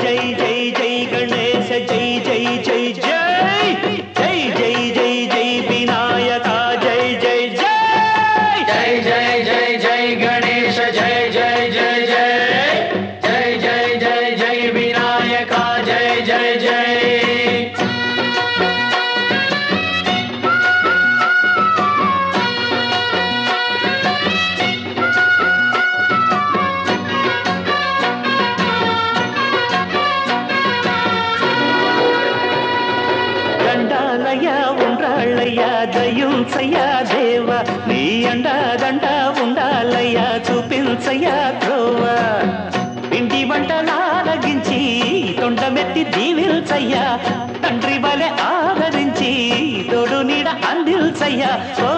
జై జై జై గణేశ జై జై జై జై జై జై జై జై వినాయక జై జై జై జై జై జై జై గణేశ జై జై జై జై జై జై జై జై వినాయక జై జై జై ఉండ్రాళ్ళయ్యా దయుంచయ్యా దేవ నీ అండాదండ ఉండాలయ్యా చూపించయ్యా త్రోవ పిండి వంటలారగించి తొండమెత్తి దీవిల్చయ్యా తండ్రి వలె ఆదరించి తోడు నీడ అందిల్చయ్యా ఓ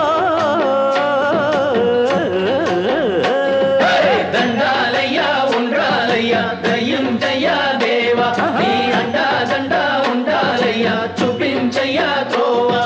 దండాలయ్యా ఉండ్రాలయ్యా దయుంచయ్యా దేవ నీ అండాదండ ఉండాలయ్యా చూపించయ్యా త్రోవా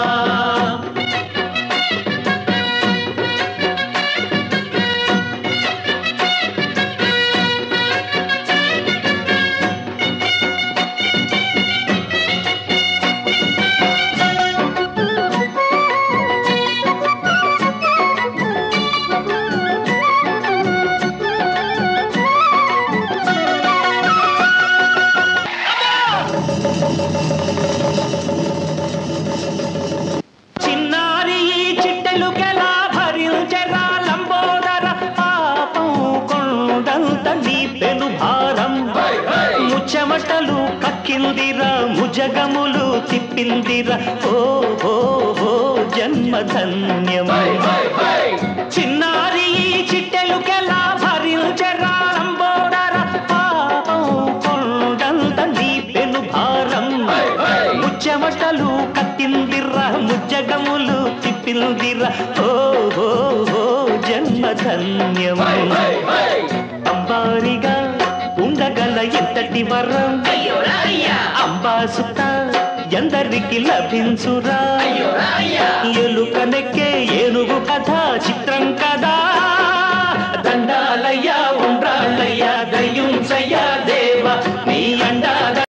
చెమటలు కక్కిందిరా ముజగములు తిప్పిందిరా ఓ ఓ ఓ జన్మధన్యమై చిన్నారి చిట్టెలుకెలా భరించరా లంబోదర పాపం కొండంత నీ పెను భారం ముచ్చమటలు కక్కిందిరా ముజగములు తిప్పిందిరా ఓ ఓ ఓ జన్మధన్యమై అంబారిగా ఉండగల ఎంతటి వరం అంబాసుత ఎందరికి లభించురా ఎలుకనెక్కే ఏనుగు కథ చిత్రం కదా దండాలయ్యా ఉండ్రాళ్ళయ్యా దయుంచయ్యా